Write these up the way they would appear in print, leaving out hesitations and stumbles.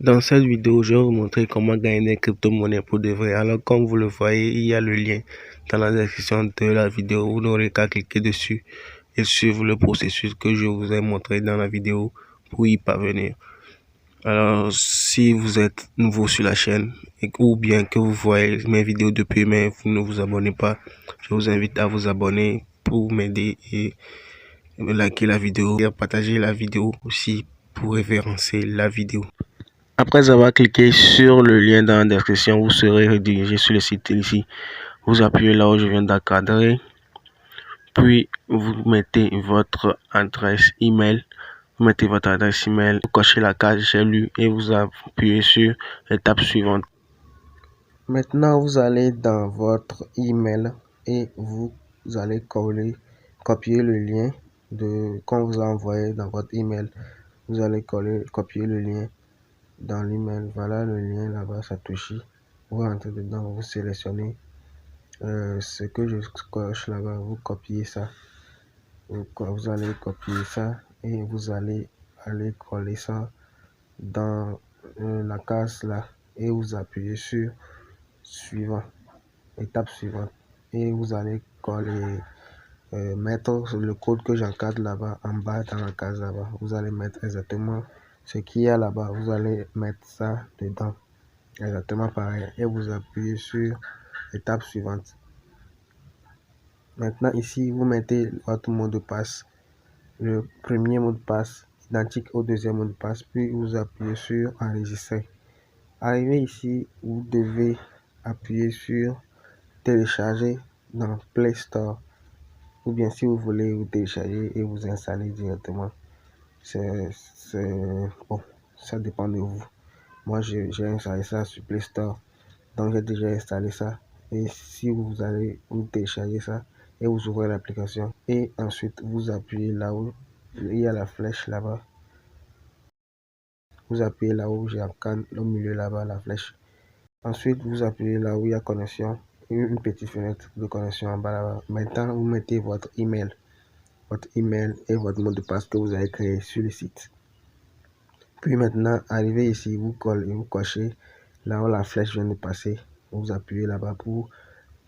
Dans cette vidéo, je vais vous montrer comment gagner des crypto-monnaies pour de vrai. Alors, comme vous le voyez, il y a le lien dans la description de la vidéo. Vous n'aurez qu'à cliquer dessus et suivre le processus que je vous ai montré dans la vidéo pour y parvenir. Alors, si vous êtes nouveau sur la chaîne ou bien que vous voyez mes vidéos depuis mais vous ne vous abonnez pas, je vous invite à vous abonner pour m'aider et liker la vidéo et partager la vidéo aussi pour référencer la vidéo. Après avoir cliqué sur le lien dans la description, vous serez redirigé sur le site ici. Vous appuyez là où je viens d'encadrer, puis vous mettez votre adresse email. Vous mettez votre adresse email, vous cochez la case j'ai lu et vous appuyez sur l'étape suivante. Maintenant, vous allez dans votre email et vous allez copier le lien qu'on vous a envoyé dans votre email. Vous allez copier le lien dans l'email. Voilà le lien là-bas, Satoshi. Vous rentrez dedans, vous sélectionnez ce que je coche là-bas, vous copiez ça. Vous allez copier ça et vous allez aller coller ça dans la case là et vous appuyez sur suivant, étape suivante, et vous allez mettre le code que j'encadre là-bas en bas dans la case là-bas. Vous allez mettre exactement ce qu'il y a là-bas, vous allez mettre ça dedans exactement pareil et vous appuyez sur étape suivante. Maintenant ici vous mettez votre mot de passe, le premier mot de passe identique au deuxième mot de passe, puis vous appuyez sur enregistrer. Arrivé ici, vous devez appuyer sur télécharger dans Play Store, ou bien si vous voulez vous télécharger et vous installer directement, c'est bon, ça dépend de vous. Moi j'ai installé ça sur Play Store, donc j'ai déjà installé ça. Et si vous allez vous télécharger ça et vous ouvrez l'application et ensuite vous appuyez là où il y a la flèche là-bas, vous appuyez là où j'ai au milieu là-bas la flèche. Ensuite vous appuyez là où il y a connexion, une petite fenêtre de connexion en bas là-bas. Maintenant vous mettez votre email et votre mot de passe que vous avez créé sur le site. Puis maintenant arrivé ici, vous cochez là où la flèche vient de passer. Vous appuyez là-bas pour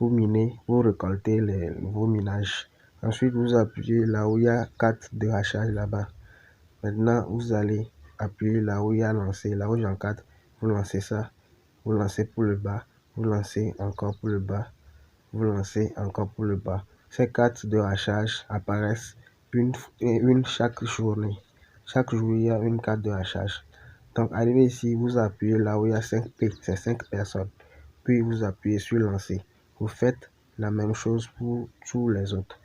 miner, pour récolter vos minages. Ensuite, vous appuyez là où il y a carte de hachage là-bas. Maintenant, vous allez appuyer là où il y a lancé, là où j'encadre. Vous lancez ça, vous lancez pour le bas, vous lancez encore pour le bas, vous lancez encore pour le bas. Ces cartes de hachage apparaissent une chaque journée. Chaque jour, il y a une carte de hachage. Donc, arrivé ici, vous appuyez là où il y a 5P, c'est 5 personnes. Puis, vous appuyez sur lancer. Vous faites la même chose pour tous les autres.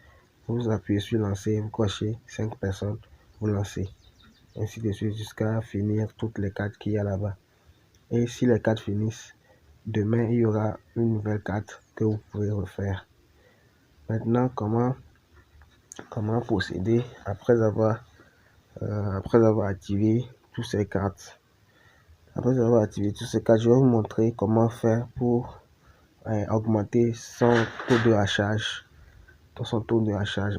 Vous appuyez sur lancer, vous cochez 5 personnes, vous lancez. Ainsi de suite jusqu'à finir toutes les cartes qu'il y a là-bas. Et si les cartes finissent, demain, il y aura une nouvelle carte que vous pouvez refaire. Maintenant, comment procéder après avoir activé toutes ces cartes? Après avoir activé toutes ces cartes, je vais vous montrer comment faire pour augmenter son taux de hachage.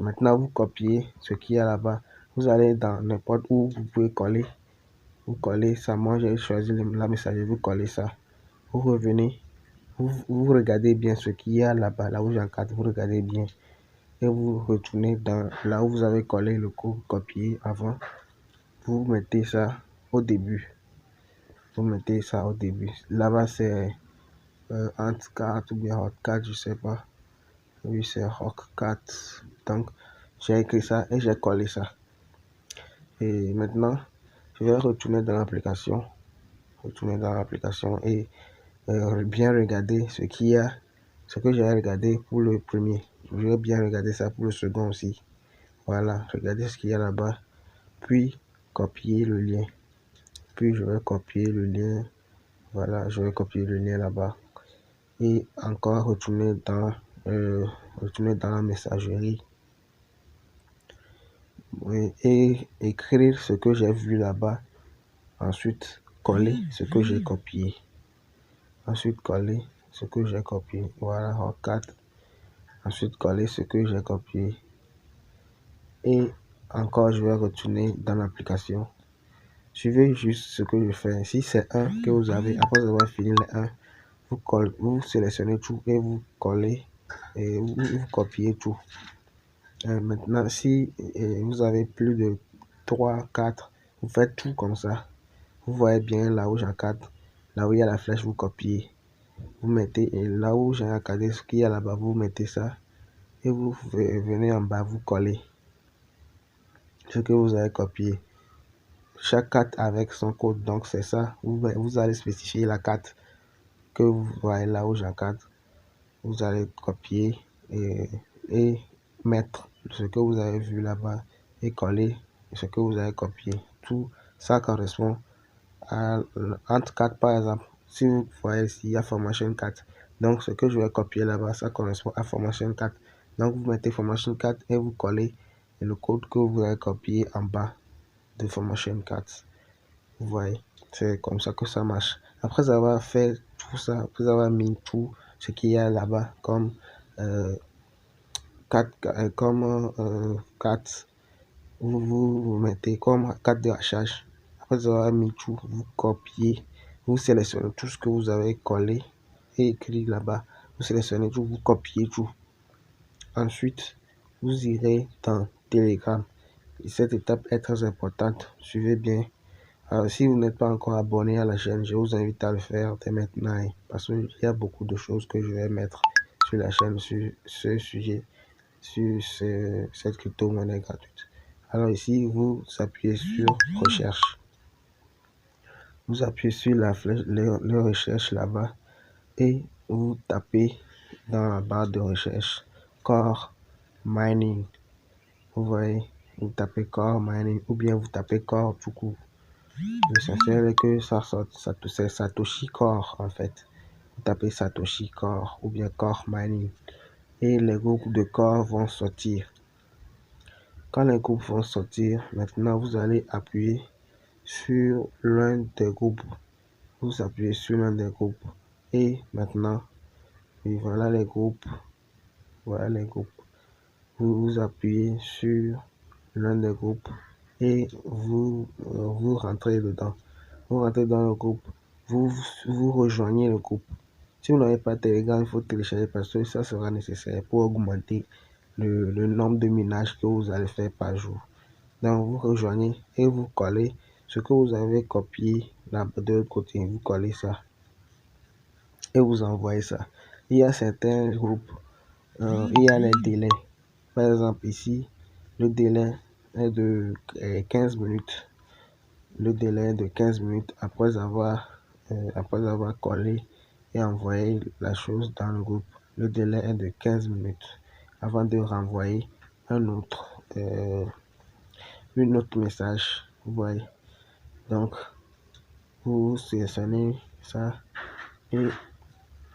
Maintenant, vous copiez ce qu'il y a là-bas. Vous allez dans n'importe où, vous pouvez coller. Vous collez ça. Moi, j'ai choisi la messagerie. Vous collez ça. Vous revenez. Vous regardez bien ce qu'il y a là-bas. Là où j'encadre, vous regardez bien. Et vous retournez dans là où vous avez collé le code copié avant. Vous mettez ça au début. Là-bas, c'est entre 4 ou bien hot 4, je sais pas. Oui, c'est hot 4. Donc, j'ai écrit ça et j'ai collé ça. Et maintenant, je vais retourner dans l'application. Et bien regarder ce qu'il y a, ce que j'ai regardé pour le premier. Je vais bien regarder ça pour le second aussi. Voilà, regardez ce qu'il y a là-bas. Puis, copier le lien. Puis, je vais copier le lien. Voilà, je vais copier le lien là-bas. Et encore retourner dans la messagerie. Et écrire ce que j'ai vu là-bas. Ensuite, coller ce que j'ai copié. Voilà, en 4. Ensuite, coller ce que j'ai copié. Et encore, je vais retourner dans l'application. Suivez juste ce que je fais. Si c'est 1 que vous avez, après avoir fini les 1, vous sélectionnez tout et vous collez et vous copiez tout. Maintenant, si vous avez plus de 3, 4, vous faites tout comme ça. Vous voyez bien là où j'encadre, là où il y a la flèche, vous copiez. Vous mettez, et là où j'ai encadré ce qu'il y a là-bas, vous mettez ça. Et vous venez en bas, vous collez ce que vous avez copié. Chaque carte avec son code, donc c'est ça. Vous allez spécifier la carte que vous voyez là où j'encadre. Vous allez copier et mettre ce que vous avez vu là-bas et coller ce que vous avez copié. Tout ça correspond à entre 4 par exemple. Si vous voyez ici, il y a formation 4. Donc ce que je vais copier là-bas, ça correspond à formation 4. Donc vous mettez formation 4 et vous collez le code que vous avez copié en bas de formation 4. Vous voyez, c'est comme ça que ça marche. Après avoir fait tout ça, après avoir mis tout ce qu'il y a là-bas comme 4, vous mettez comme 4 de hachage. Après avoir mis tout, vous copiez, vous sélectionnez tout ce que vous avez collé et écrit là-bas. Vous sélectionnez tout, vous copiez tout. Ensuite, vous irez dans Telegram. Cette étape est très importante. Suivez bien. Alors, si vous n'êtes pas encore abonné à la chaîne, je vous invite à le faire dès maintenant, parce qu'il y a beaucoup de choses que je vais mettre sur la chaîne sur ce sujet, sur cette crypto-monnaie gratuite. Alors ici, vous appuyez sur recherche. Vous appuyez sur la flèche, les recherches là-bas et vous tapez dans la barre de recherche Core Mining. Vous voyez, vous tapez Core Mining ou bien vous tapez Core tout court. L'essentiel est que ça sorte, c'est Satoshi Core en fait. Vous tapez Satoshi Core ou bien Core Mining et les groupes de Core vont sortir. Quand les groupes vont sortir, maintenant vous allez appuyer sur l'un des groupes. Vous appuyez sur l'un des groupes et maintenant, et voilà les groupes. Voilà les groupes. Vous appuyez sur l'un des groupes et vous rentrez dedans. Vous rentrez dans le groupe, vous rejoignez le groupe. Si vous n'avez pas Telegram, il faut télécharger parce que ça sera nécessaire pour augmenter le nombre de minages que vous allez faire par jour. Donc vous rejoignez et vous collez ce que vous avez copié là de l'autre côté. Vous collez ça et vous envoyez ça. Il y a certains groupes, il y a les délais. Par exemple ici, le délai est de 15 minutes. Le délai de 15 minutes après avoir collé et envoyé la chose dans le groupe. Le délai est de 15 minutes avant de renvoyer un autre message. Vous voyez. Donc, vous sélectionnez ça et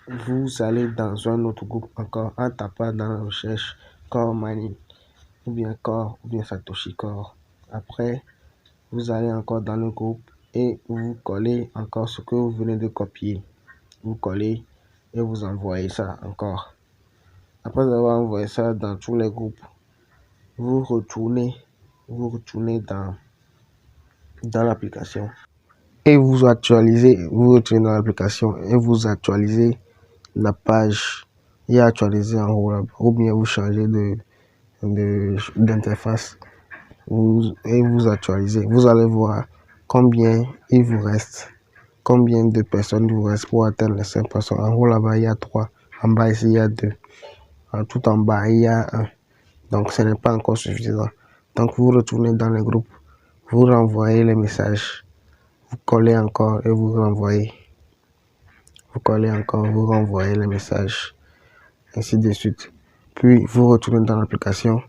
vous allez dans un autre groupe encore en tapant dans la recherche Core Mining ou bien Core ou bien Satoshi Core. Après, vous allez encore dans le groupe et vous collez encore ce que vous venez de copier. Vous collez et vous envoyez ça encore. Après avoir envoyé ça dans tous les groupes, vous retournez dans l'application et vous retournez dans l'application et vous actualisez la page et actualisez en haut ou bien vous changez d'interface et vous actualisez. Vous allez voir combien il vous reste, combien de personnes il vous reste pour atteindre les 5 personnes. En haut là-bas, il y a 3. En bas ici, il y a 2. Tout en bas, il y a 1. Donc, ce n'est pas encore suffisant. Donc, vous retournez dans le groupe. Vous renvoyez les messages. Vous collez encore et vous renvoyez. Vous collez encore, vous renvoyez les messages. Ainsi de suite. Puis, vous retournez dans l'application.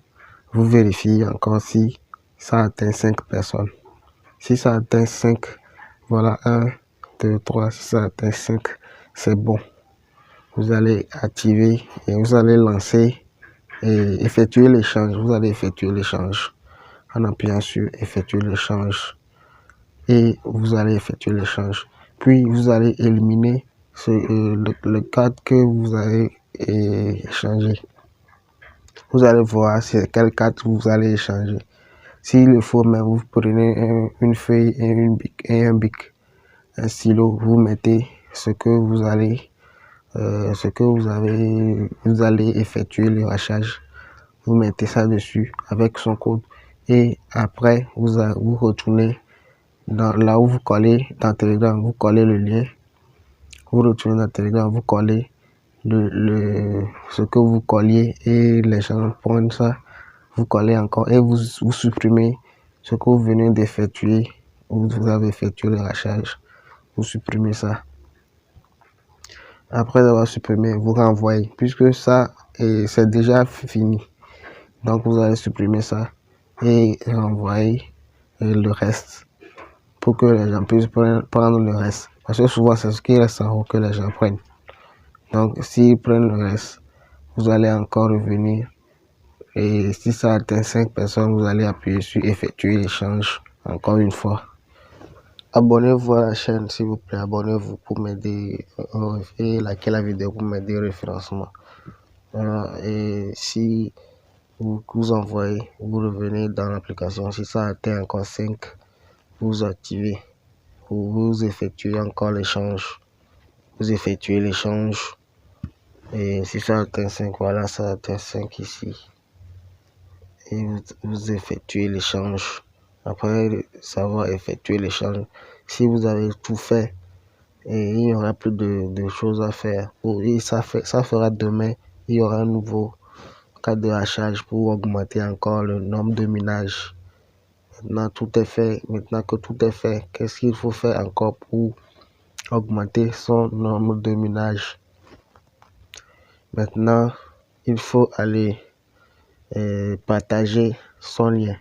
Vous vérifiez encore si ça atteint 5 personnes. Si ça atteint 5, voilà 1, 2, 3, si ça atteint 5, c'est bon. Vous allez activer et vous allez lancer et effectuer l'échange. Vous allez effectuer l'échange en appuyant sur effectuer l'échange et vous allez effectuer l'échange. Puis vous allez éliminer le cadre que vous avez échangé. Vous allez voir c'est quel cadre vous allez échanger. S'il le faut, mais vous prenez une feuille et un bic, un stylo, vous mettez ce que vous allez effectuer le rachage. Vous mettez ça dessus avec son code et après vous retournez là où vous collez dans Telegram, vous collez le lien, vous retournez dans Telegram, vous collez ce que vous colliez et les gens prennent ça, vous collez encore et vous supprimez ce que vous venez d'effectuer, vous avez effectué le rachage, vous supprimez ça. Après avoir supprimé, vous renvoyez puisque ça c'est déjà fini. Donc vous allez supprimer ça et renvoyer le reste pour que les gens puissent prendre le reste. Parce que souvent c'est ce qui reste en haut que les gens prennent. Donc s'ils prennent le reste, vous allez encore revenir et si ça atteint 5 personnes, vous allez appuyer sur effectuer l'échange encore une fois. Abonnez-vous à la chaîne s'il vous plaît, abonnez-vous pour m'aider et likez la vidéo pour m'aider au référencement. Et si vous envoyez, vous revenez dans l'application, si ça atteint encore 5, vous activez, vous effectuez encore l'échange, vous effectuez l'échange et si ça atteint 5, voilà, ça atteint 5 ici et vous effectuez l'échange. Après savoir effectuer l'échange, si vous avez tout fait, et il n'y aura plus de choses à faire. Et ça fera demain, il y aura un nouveau cas de rachage pour augmenter encore le nombre de minages. Maintenant tout est fait. Maintenant que tout est fait, qu'est-ce qu'il faut faire encore pour augmenter son nombre de minages? Maintenant, il faut aller partager son lien.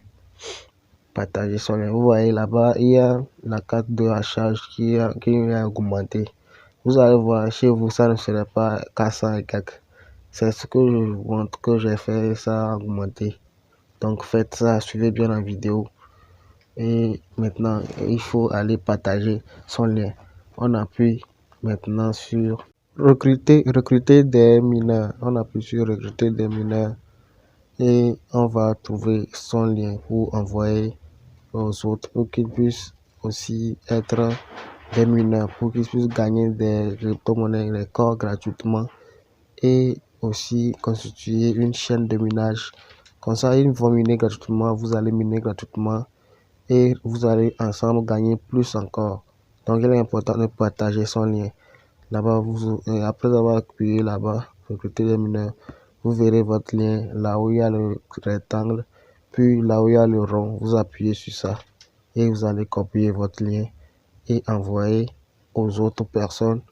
Partager son lien. Vous voyez là-bas, il y a la carte de rachage qui a augmenté. Vous allez voir chez vous, ça ne serait pas 400 et quelques. C'est ce que je vous montre que j'ai fait, ça a augmenté. Donc faites ça, suivez bien la vidéo. Et maintenant, il faut aller partager son lien. On appuie maintenant sur recruter des mineurs. On appuie sur recruter des mineurs et on va trouver son lien pour envoyer aux autres pour qu'ils puissent aussi être des mineurs, pour qu'ils puissent gagner des crypto-monnaies, les corps gratuitement et aussi constituer une chaîne de minage. Comme ça, ils vont miner gratuitement, vous allez miner gratuitement et vous allez ensemble gagner plus encore. Donc il est important de partager son lien. Là-bas, après avoir appuyé là-bas, recruter les mineurs, vous verrez votre lien là où il y a le rectangle, puis là où il y a le rond, vous appuyez sur ça et vous allez copier votre lien et envoyer aux autres personnes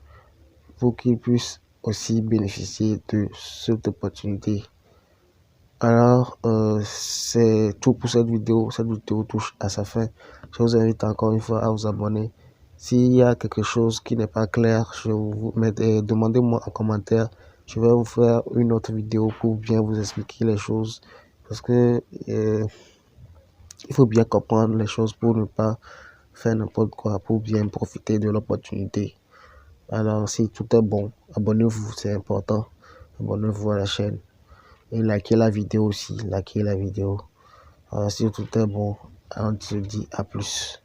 pour qu'ils puissent aussi bénéficier de cette opportunité. Alors, c'est tout pour cette vidéo. Cette vidéo touche à sa fin. Je vous invite encore une fois à vous abonner. S'il y a quelque chose qui n'est pas clair, demandez-moi en commentaire. Je vais vous faire une autre vidéo pour bien vous expliquer les choses. Parce que il faut bien comprendre les choses pour ne pas faire n'importe quoi, pour bien profiter de l'opportunité. Alors, si tout est bon, abonnez-vous, c'est important. Abonnez-vous à la chaîne. Et likez la vidéo aussi, likez la vidéo. Alors, si tout est bon, on se dit à plus.